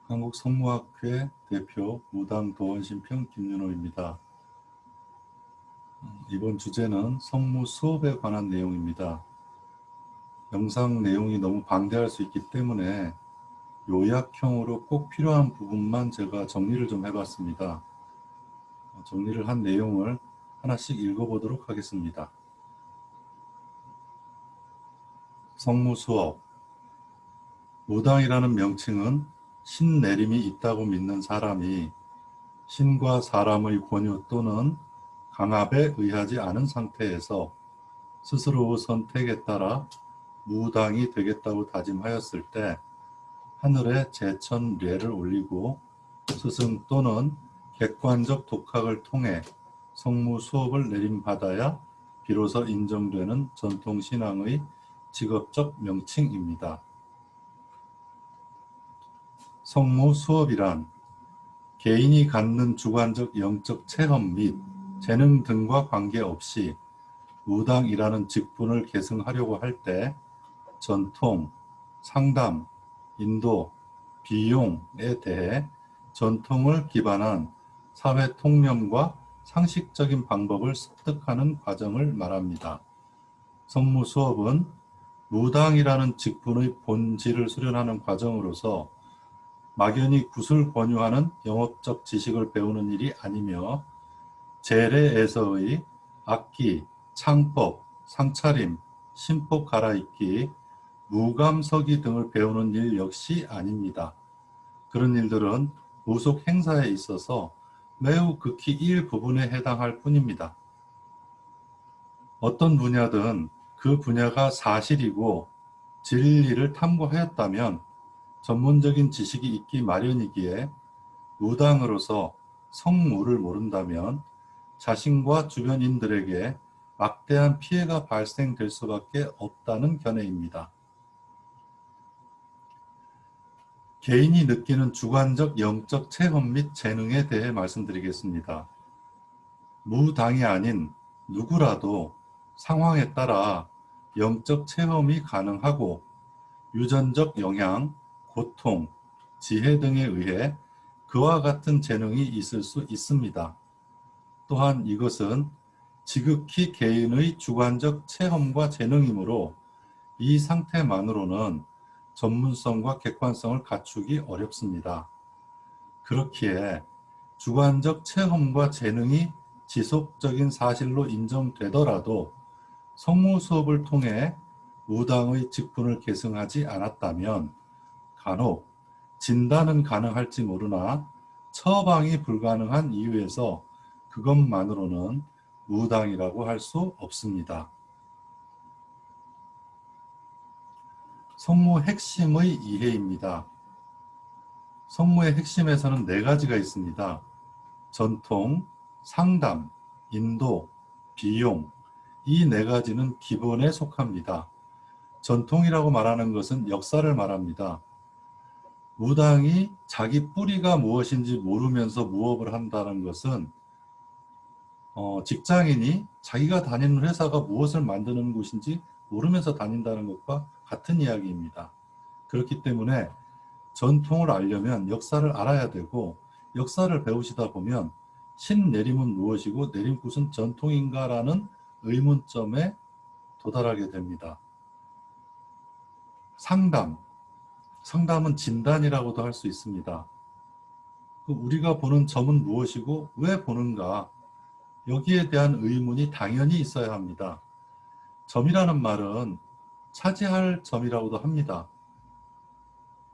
한국성모학회 대표 무당 도원신평 김윤호입니다. 이번 주제는 성무 수업에 관한 내용입니다. 영상 내용이 너무 방대할 수 있기 때문에 요약형으로 꼭 필요한 부분만 제가 정리를 좀 해봤습니다. 정리를 한 내용을 하나씩 읽어보도록 하겠습니다. 성무 수업. 무당이라는 명칭은 신내림이 있다고 믿는 사람이 신과 사람의 권유 또는 강압에 의하지 않은 상태에서 스스로의 선택에 따라 무당이 되겠다고 다짐하였을 때 하늘에 제천례를 올리고 스승 또는 객관적 독학을 통해 성무 수업을 내림받아야 비로소 인정되는 전통신앙의 직업적 명칭입니다. 성무 수업이란 개인이 갖는 주관적 영적 체험 및 재능 등과 관계없이 무당이라는 직분을 계승하려고 할 때 전통, 상담, 인도, 비용에 대해 전통을 기반한 사회 통념과 상식적인 방법을 습득하는 과정을 말합니다. 성무 수업은 무당이라는 직분의 본질을 수련하는 과정으로서 막연히 굿을 권유하는 영업적 지식을 배우는 일이 아니며 재래에서의 악기, 창법, 상차림, 신법 갈아입기, 무감서기 등을 배우는 일 역시 아닙니다. 그런 일들은 무속 행사에 있어서 매우 극히 일부분에 해당할 뿐입니다. 어떤 분야든 그 분야가 사실이고 진리를 탐구하였다면 전문적인 지식이 있기 마련이기에 무당으로서 성무를 모른다면 자신과 주변인들에게 막대한 피해가 발생될 수밖에 없다는 견해입니다. 개인이 느끼는 주관적 영적 체험 및 재능에 대해 말씀드리겠습니다. 무당이 아닌 누구라도 상황에 따라 영적 체험이 가능하고 유전적 영향, 고통, 지혜 등에 의해 그와 같은 재능이 있을 수 있습니다. 또한 이것은 지극히 개인의 주관적 체험과 재능이므로 이 상태만으로는 전문성과 객관성을 갖추기 어렵습니다. 그렇기에 주관적 체험과 재능이 지속적인 사실로 인정되더라도 성무 수업을 통해 무당의 직분을 계승하지 않았다면 간혹 진단은 가능할지 모르나 처방이 불가능한 이유에서 그것만으로는 무당이라고 할 수 없습니다. 성무 핵심의 이해입니다. 성무의 핵심에서는 4가지가 있습니다. 전통, 상담, 인도, 비용, 이 4가지는 기본에 속합니다. 전통이라고 말하는 것은 역사를 말합니다. 무당이 자기 뿌리가 무엇인지 모르면서 무업을 한다는 것은 직장인이 자기가 다니는 회사가 무엇을 만드는 곳인지 모르면서 다닌다는 것과 같은 이야기입니다. 그렇기 때문에 전통을 알려면 역사를 알아야 되고 역사를 배우시다 보면 신내림은 무엇이고 내림굿은 전통인가라는 의문점에 도달하게 됩니다. 상담은 진단이라고도 할 수 있습니다. 우리가 보는 점은 무엇이고 왜 보는가, 여기에 대한 의문이 당연히 있어야 합니다. 점이라는 말은 차지할 점이라고도 합니다.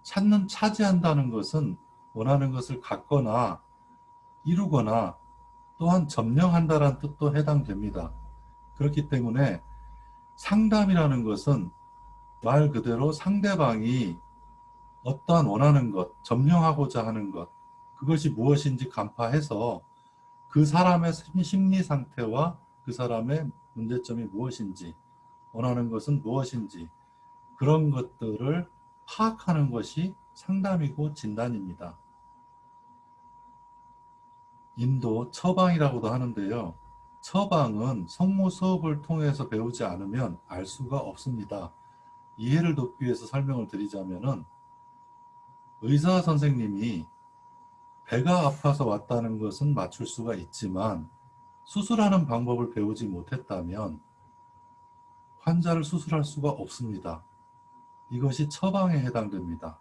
차지한다는 것은 원하는 것을 갖거나 이루거나 또한 점령한다는 뜻도 해당됩니다. 그렇기 때문에 상담이라는 것은 말 그대로 상대방이 어떠한 원하는 것, 점령하고자 하는 것, 그것이 무엇인지 간파해서 그 사람의 심리 상태와 그 사람의 문제점이 무엇인지, 원하는 것은 무엇인지, 그런 것들을 파악하는 것이 상담이고 진단입니다. 인도, 처방이라고도 하는데요. 처방은 성무 수업을 통해서 배우지 않으면 알 수가 없습니다. 이해를 돕기 위해서 설명을 드리자면은 의사 선생님이 배가 아파서 왔다는 것은 맞출 수가 있지만 수술하는 방법을 배우지 못했다면 환자를 수술할 수가 없습니다. 이것이 처방에 해당됩니다.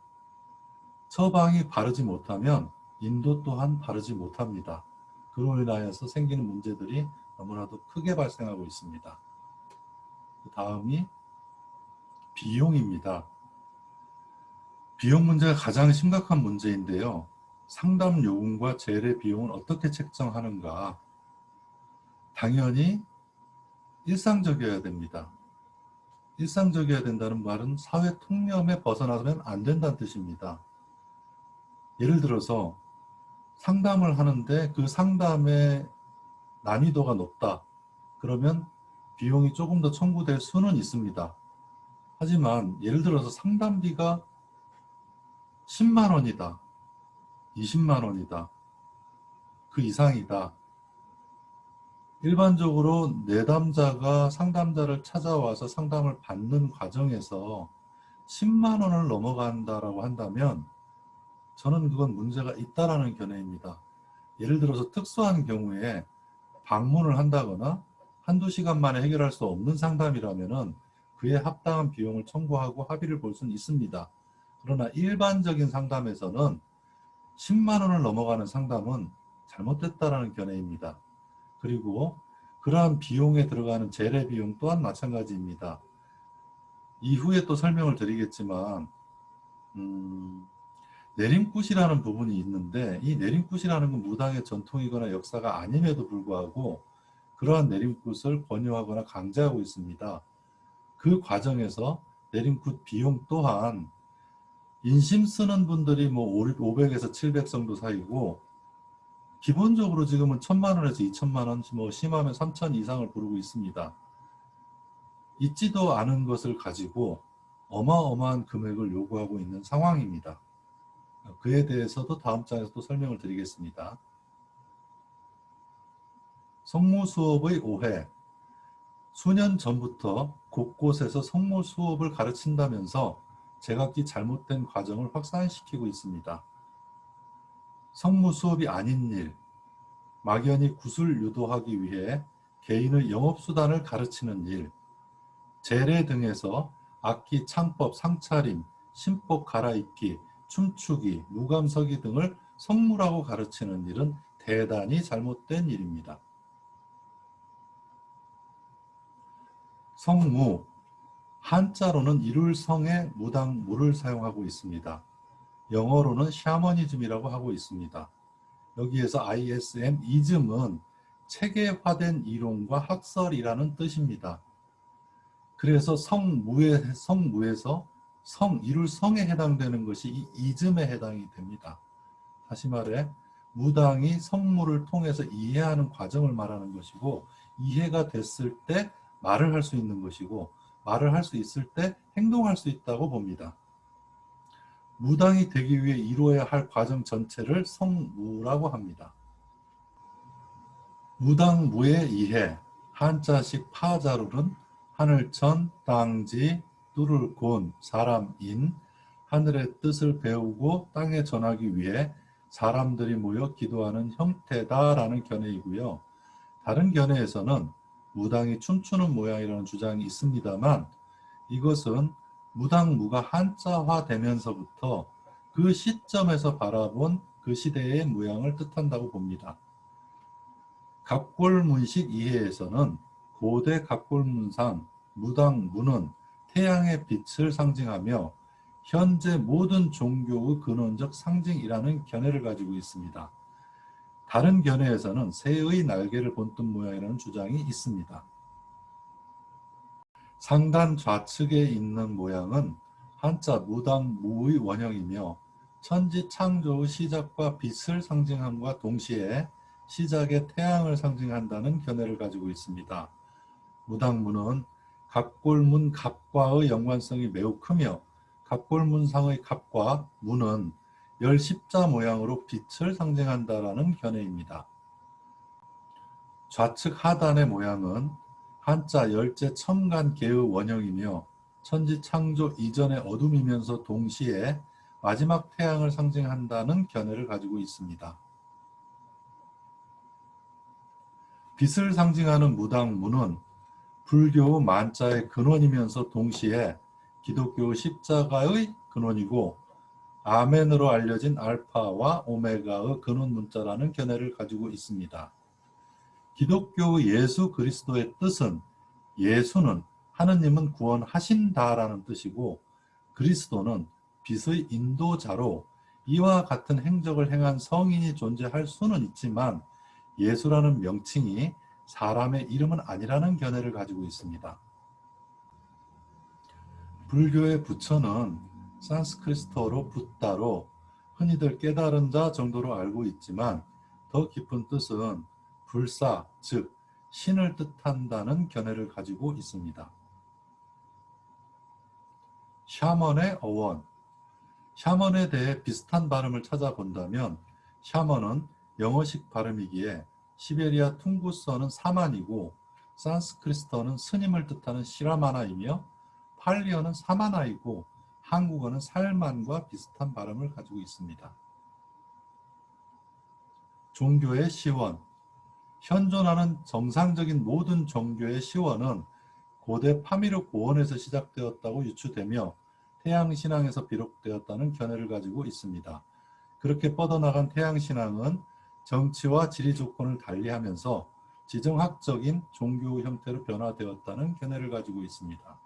처방이 바르지 못하면 인도 또한 바르지 못합니다. 그로 인하여서 생기는 문제들이 너무나도 크게 발생하고 있습니다. 그 다음이 비용입니다. 비용 문제가 가장 심각한 문제인데요. 상담 요금과 재래 비용은 어떻게 책정하는가? 당연히 일상적이어야 됩니다. 일상적이어야 된다는 말은 사회 통념에 벗어나면 안 된다는 뜻입니다. 예를 들어서 상담을 하는데 그 상담의 난이도가 높다. 그러면 비용이 조금 더 청구될 수는 있습니다. 하지만 예를 들어서 상담비가 10만 원이다. 20만 원이다. 그 이상이다. 일반적으로 내담자가 상담자를 찾아와서 상담을 받는 과정에서 10만 원을 넘어간다라고 한다면 저는 그건 문제가 있다라는 견해입니다. 예를 들어서 특수한 경우에 방문을 한다거나 한두 시간 만에 해결할 수 없는 상담이라면 그에 합당한 비용을 청구하고 합의를 볼 수는 있습니다. 그러나 일반적인 상담에서는 10만 원을 넘어가는 상담은 잘못됐다라는 견해입니다. 그리고 그러한 비용에 들어가는 재래 비용 또한 마찬가지입니다. 이후에 또 설명을 드리겠지만 내림굿이라는 부분이 있는데 이 내림굿이라는 건 무당의 전통이거나 역사가 아님에도 불구하고 그러한 내림굿을 권유하거나 강제하고 있습니다. 그 과정에서 내림굿 비용 또한 인심 쓰는 분들이 뭐 500에서 700 정도 사이고 기본적으로 지금은 1000만 원에서 2000만 원, 뭐 심하면 3000 이상을 부르고 있습니다. 있지도 않은 것을 가지고 어마어마한 금액을 요구하고 있는 상황입니다. 그에 대해서도 다음 장에서 또 설명을 드리겠습니다. 성모 수업의 오해. 수년 전부터 곳곳에서 성모 수업을 가르친다면서 제각기 잘못된 과정을 확산시키고 있습니다. 성모 수업이 아닌 일, 막연히 구술 유도하기 위해 개인의 영업수단을 가르치는 일, 재래 등에서 악기 창법, 상차림, 신복 갈아입기, 춤추기, 무감서기 등을 성무라고 가르치는 일은 대단히 잘못된 일입니다. 성무, 한자로는 이룰 성에 무당 무를 사용하고 있습니다. 영어로는 샤머니즘이라고 하고 있습니다. 여기에서 ISM, 이즘은 체계화된 이론과 학설이라는 뜻입니다. 그래서 성무에서 이룰 성에 해당되는 것이 이 이즘에 해당이 됩니다. 다시 말해 무당이 성무를 통해서 이해하는 과정을 말하는 것이고 이해가 됐을 때 말을 할 수 있는 것이고 말을 할 수 있을 때 행동할 수 있다고 봅니다. 무당이 되기 위해 이루어야 할 과정 전체를 성무라고 합니다. 무당무의 이해, 한자식 파자로는 하늘천, 땅지, 뚫을 곤, 사람인, 하늘의 뜻을 배우고 땅에 전하기 위해 사람들이 모여 기도하는 형태다라는 견해이고요. 다른 견해에서는 무당이 춤추는 모양이라는 주장이 있습니다만 이것은 무당무가 한자화되면서부터 그 시점에서 바라본 그 시대의 모양을 뜻한다고 봅니다. 갑골문식 이해에서는 고대 갑골문상 무당무는 태양의 빛을 상징하며 현재 모든 종교의 근원적 상징이라는 견해를 가지고 있습니다. 다른 견해에서는 새의 날개를 본뜬 모양이라는 주장이 있습니다. 상단 좌측에 있는 모양은 한자 무당무의 원형이며 천지 창조의 시작과 빛을 상징함과 동시에 시작의 태양을 상징한다는 견해를 가지고 있습니다. 무당무는 갑골문 갑과의 연관성이 매우 크며 갑골문상의 갑과 무는 열 십자 모양으로 빛을 상징한다라는 견해입니다. 좌측 하단의 모양은 한자 열제 첨간계의 원형이며 천지 창조 이전의 어둠이면서 동시에 마지막 태양을 상징한다는 견해를 가지고 있습니다. 빛을 상징하는 무당무는 불교 만자의 근원이면서 동시에 기독교 십자가의 근원이고 아멘으로 알려진 알파와 오메가의 근원 문자라는 견해를 가지고 있습니다. 기독교의 예수 그리스도의 뜻은 예수는 하느님은 구원하신다라는 뜻이고 그리스도는 빛의 인도자로 이와 같은 행적을 행한 성인이 존재할 수는 있지만 예수라는 명칭이 사람의 이름은 아니라는 견해를 가지고 있습니다. 불교의 부처는 산스크리트어로 붓다로 흔히들 깨달은 자 정도로 알고 있지만 더 깊은 뜻은 불사, 즉 신을 뜻한다는 견해를 가지고 있습니다. 샤먼의 어원, 샤먼에 대해 비슷한 발음을 찾아본다면 샤먼은 영어식 발음이기에 시베리아 퉁구스어는 사만이고 산스크리트어는 스님을 뜻하는 시라마나이며 팔리어는 사마나이고 한국어는 살만과 비슷한 발음을 가지고 있습니다. 종교의 시원, 현존하는 정상적인 모든 종교의 시원은 고대 파미르 고원에서 시작되었다고 유추되며 태양신앙에서 비롯되었다는 견해를 가지고 있습니다. 그렇게 뻗어나간 태양신앙은 정치와 지리 조건을 달리하면서 지정학적인 종교 형태로 변화되었다는 견해를 가지고 있습니다.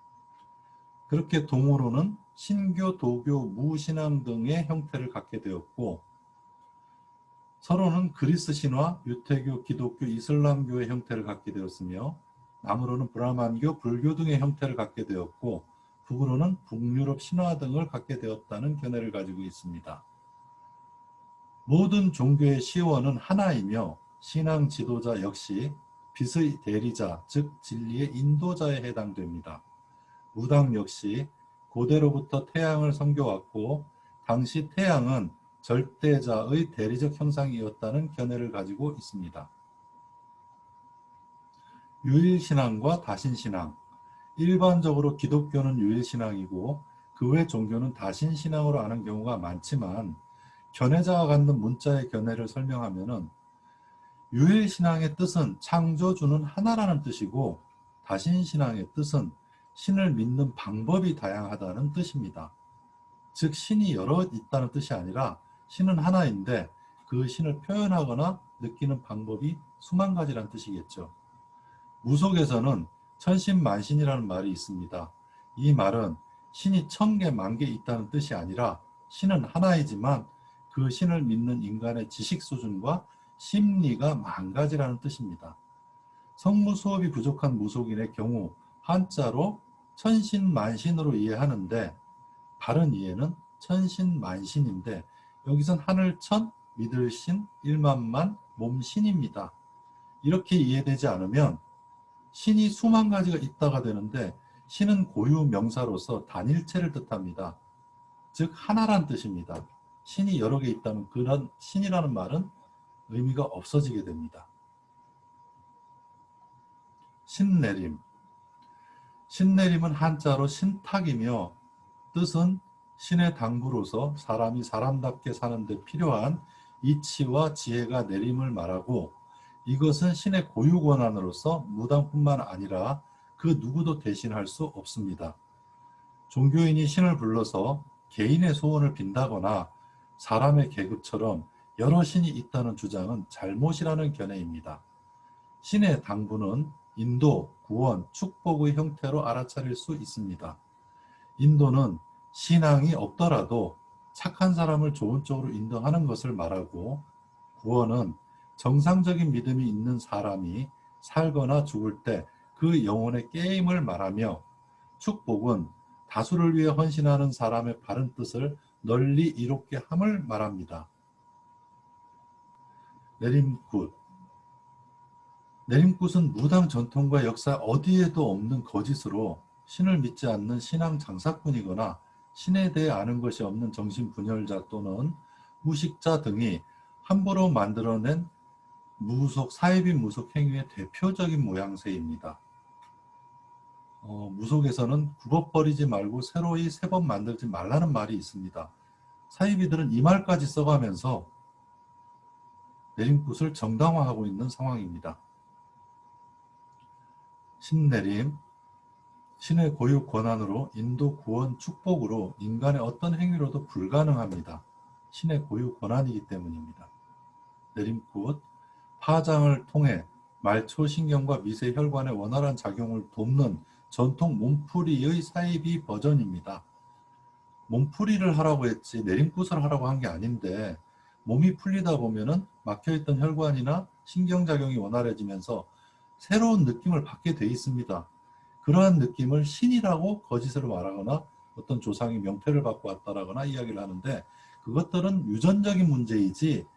그렇게 동으로는 신교, 도교, 무신앙 등의 형태를 갖게 되었고 서로는 그리스 신화, 유태교, 기독교, 이슬람교의 형태를 갖게 되었으며 남으로는 브라만교, 불교 등의 형태를 갖게 되었고 북으로는 북유럽 신화 등을 갖게 되었다는 견해를 가지고 있습니다. 모든 종교의 시원은 하나이며 신앙 지도자 역시 빛의 대리자, 즉 진리의 인도자에 해당됩니다. 무당 역시 고대로부터 태양을 섬겨왔고 당시 태양은 절대자의 대리적 형상이었다는 견해를 가지고 있습니다. 유일신앙과 다신신앙, 일반적으로 기독교는 유일신앙이고 그 외 종교는 다신신앙으로 아는 경우가 많지만 견해자가 갖는 문자의 견해를 설명하면 유일신앙의 뜻은 창조주는 하나라는 뜻이고 다신신앙의 뜻은 신을 믿는 방법이 다양하다는 뜻입니다. 즉 신이 여러 있다는 뜻이 아니라 신은 하나인데 그 신을 표현하거나 느끼는 방법이 수만 가지란 뜻이겠죠. 무속에서는 천신만신이라는 말이 있습니다. 이 말은 신이 1000개, 10,000개 있다는 뜻이 아니라 신은 하나이지만 그 신을 믿는 인간의 지식 수준과 심리가 10,000가지라는 뜻입니다. 성무 수업이 부족한 무속인의 경우 한자로 천신만신으로 이해하는데 바른 이해는 천신만신인데 여기선 하늘천, 믿을신, 일만만, 몸신입니다. 이렇게 이해되지 않으면 신이 수만 가지가 있다가 되는데 신은 고유 명사로서 단일체를 뜻합니다. 즉 하나란 뜻입니다. 신이 여러 개 있다면 그런 신이라는 말은 의미가 없어지게 됩니다. 신내림, 신내림은 한자로 신탁이며 뜻은 신의 당부로서 사람이 사람답게 사는 데 필요한 이치와 지혜가 내림을 말하고 이것은 신의 고유 권한으로서 무당뿐만 아니라 그 누구도 대신할 수 없습니다. 종교인이 신을 불러서 개인의 소원을 빈다거나 사람의 계급처럼 여러 신이 있다는 주장은 잘못이라는 견해입니다. 신의 당부는 인도, 구원, 축복의 형태로 알아차릴 수 있습니다. 인도는 신앙이 없더라도 착한 사람을 좋은 쪽으로 인도하는 것을 말하고 구원은 정상적인 믿음이 있는 사람이 살거나 죽을 때 그 영혼의 깨임을 말하며 축복은 다수를 위해 헌신하는 사람의 바른 뜻을 널리 이롭게 함을 말합니다. 내림굿, 내림굿은 무당 전통과 역사 어디에도 없는 거짓으로 신을 믿지 않는 신앙 장사꾼이거나 신에 대해 아는 것이 없는 정신분열자 또는 무식자 등이 함부로 만들어낸 무속, 사이비 무속 행위의 대표적인 모양새입니다. 무속에서는 굽어버리지 말고 새로이 새 번 만들지 말라는 말이 있습니다. 사이비들은 이 말까지 써가면서 내림굿을 정당화하고 있는 상황입니다. 신내림, 신의 고유 권한으로 인도 구원 축복으로 인간의 어떤 행위로도 불가능합니다. 신의 고유 권한이기 때문입니다. 내림굿, 파장을 통해 말초신경과 미세혈관의 원활한 작용을 돕는 전통 몸풀이의 사이비 버전입니다. 몸풀이를 하라고 했지 내림굿을 하라고 한 게 아닌데 몸이 풀리다 보면은 막혀있던 혈관이나 신경작용이 원활해지면서 새로운 느낌을 받게 돼 있습니다. 그러한 느낌을 신이라고 거짓으로 말하거나 어떤 조상이 명패를 받고 왔다라거나 이야기를 하는데 그것들은 유전적인 문제이지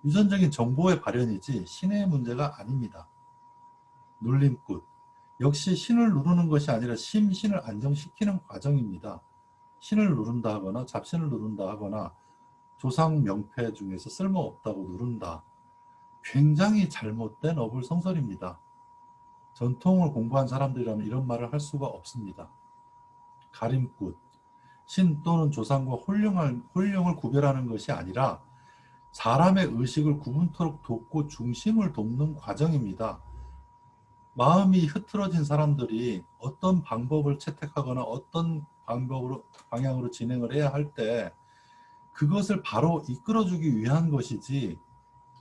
유전적인 정보의 발현이지 신의 문제가 아닙니다. 눌림굿. 역시 신을 누르는 것이 아니라 심신을 안정시키는 과정입니다. 신을 누른다 하거나 잡신을 누른다 하거나 조상 명패 중에서 쓸모없다고 누른다. 굉장히 잘못된 어불성설입니다. 전통을 공부한 사람들이라면 이런 말을 할 수가 없습니다. 가림굿. 신 또는 조상과 혼령을 구별하는 것이 아니라 사람의 의식을 구분토록 돕고 중심을 돕는 과정입니다. 마음이 흐트러진 사람들이 어떤 방법을 채택하거나 어떤 방향으로 진행을 해야 할 때 그것을 바로 이끌어주기 위한 것이지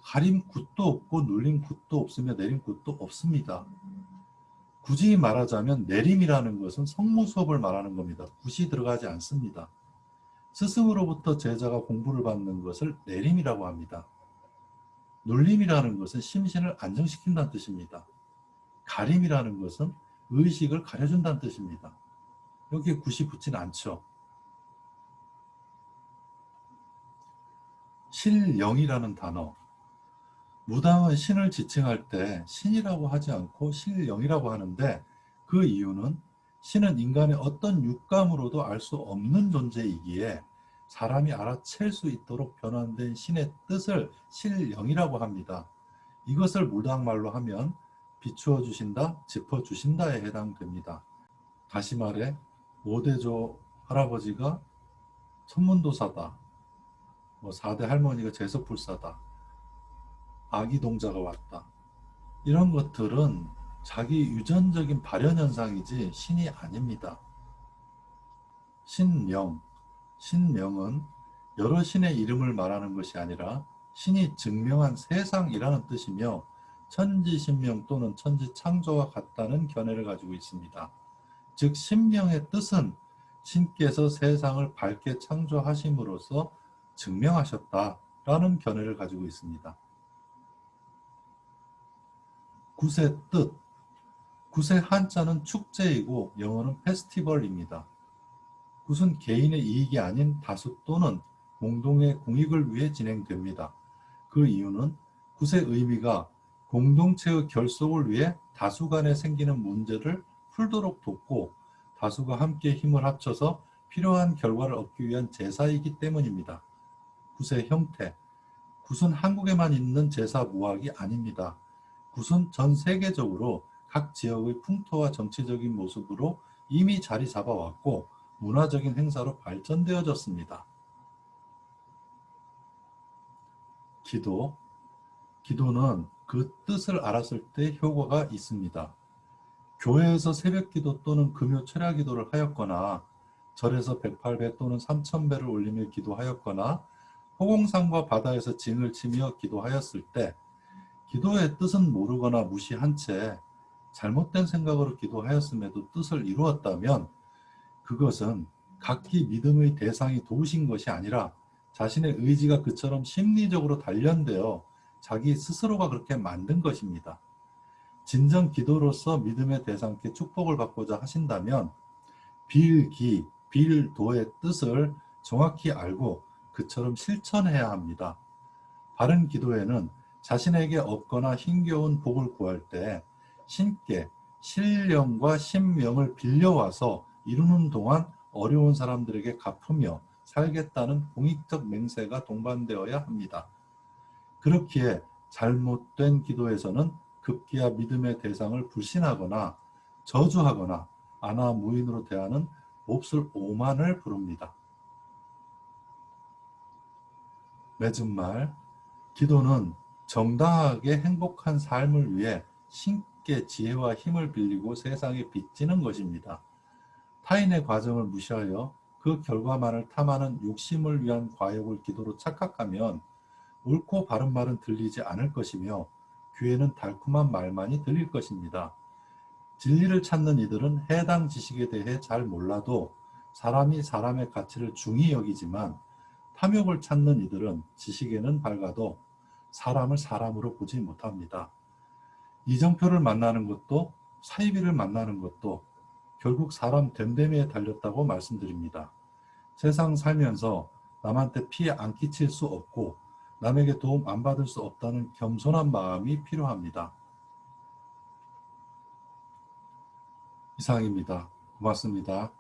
가림 굿도 없고 눌림 굿도 없으며 내림 굿도 없습니다. 굳이 말하자면 내림이라는 것은 성무 수업을 말하는 겁니다. 굿이 들어가지 않습니다. 스승으로부터 제자가 공부를 받는 것을 내림이라고 합니다. 눌림이라는 것은 심신을 안정시킨다는 뜻입니다. 가림이라는 것은 의식을 가려준다는 뜻입니다. 여기에 굿이 붙진 않죠. 실령이라는 단어. 무당은 신을 지칭할 때 신이라고 하지 않고 실령이라고 하는데 그 이유는 신은 인간의 어떤 육감으로도 알 수 없는 존재이기에 사람이 알아챌 수 있도록 변환된 신의 뜻을 실령이라고 합니다. 이것을 무당말로 하면 비추어 주신다, 짚어 주신다에 해당됩니다. 다시 말해 오대조 할아버지가 천문도사다, 4대 할머니가 제서불사다, 아기동자가 왔다. 이런 것들은 자기 유전적인 발현현상이지 신이 아닙니다. 신명, 신명은 여러 신의 이름을 말하는 것이 아니라 신이 증명한 세상이라는 뜻이며 천지신명 또는 천지창조와 같다는 견해를 가지고 있습니다. 즉 신명의 뜻은 신께서 세상을 밝게 창조하심으로써 증명하셨다라는 견해를 가지고 있습니다. 굿의 뜻. 굿의 한자는 축제이고 영어는 페스티벌입니다. 굿은 개인의 이익이 아닌 다수 또는 공동의 공익을 위해 진행됩니다. 그 이유는 굿의 의미가 공동체의 결속을 위해 다수 간에 생기는 문제를 풀도록 돕고 다수가 함께 힘을 합쳐서 필요한 결과를 얻기 위한 제사이기 때문입니다. 굿의 형태. 굿은 한국에만 있는 제사 무학이 아닙니다. 굿은 전 세계적으로 각 지역의 풍토와 정치적인 모습으로 이미 자리 잡아왔고 문화적인 행사로 발전되어졌습니다. 기도. 기도는 그 뜻을 알았을 때 효과가 있습니다. 교회에서 새벽기도 또는 금요 철야기도를 하였거나 절에서 108배 또는 3000배를 올리며 기도하였거나 호공산과 바다에서 징을 치며 기도하였을 때 기도의 뜻은 모르거나 무시한 채 잘못된 생각으로 기도하였음에도 뜻을 이루었다면 그것은 각기 믿음의 대상이 도우신 것이 아니라 자신의 의지가 그처럼 심리적으로 단련되어 자기 스스로가 그렇게 만든 것입니다. 진정 기도로서 믿음의 대상께 축복을 받고자 하신다면 빌기, 빌도의 뜻을 정확히 알고 그처럼 실천해야 합니다. 바른 기도에는 자신에게 없거나 힘겨운 복을 구할 때 신께 신령과 신명을 빌려와서 이루는 동안 어려운 사람들에게 갚으며 살겠다는 공익적 맹세가 동반되어야 합니다. 그렇기에 잘못된 기도에서는 급기야 믿음의 대상을 불신하거나 저주하거나 안하무인으로 대하는 몹쓸 오만을 부릅니다. 맺은 말, 기도는 정당하게 행복한 삶을 위해 신께 지혜와 힘을 빌리고 세상에 빚지는 것입니다. 타인의 과정을 무시하여 그 결과만을 탐하는 욕심을 위한 과욕을 기도로 착각하면 옳고 바른 말은 들리지 않을 것이며 귀에는 달콤한 말만이 들릴 것입니다. 진리를 찾는 이들은 해당 지식에 대해 잘 몰라도 사람이 사람의 가치를 중히 여기지만 탐욕을 찾는 이들은 지식에는 밝아도 사람을 사람으로 보지 못합니다. 이정표를 만나는 것도 사이비를 만나는 것도 결국 사람 됨됨이에 달렸다고 말씀드립니다. 세상 살면서 남한테 피해 안 끼칠 수 없고 남에게 도움 안 받을 수 없다는 겸손한 마음이 필요합니다. 이상입니다. 고맙습니다.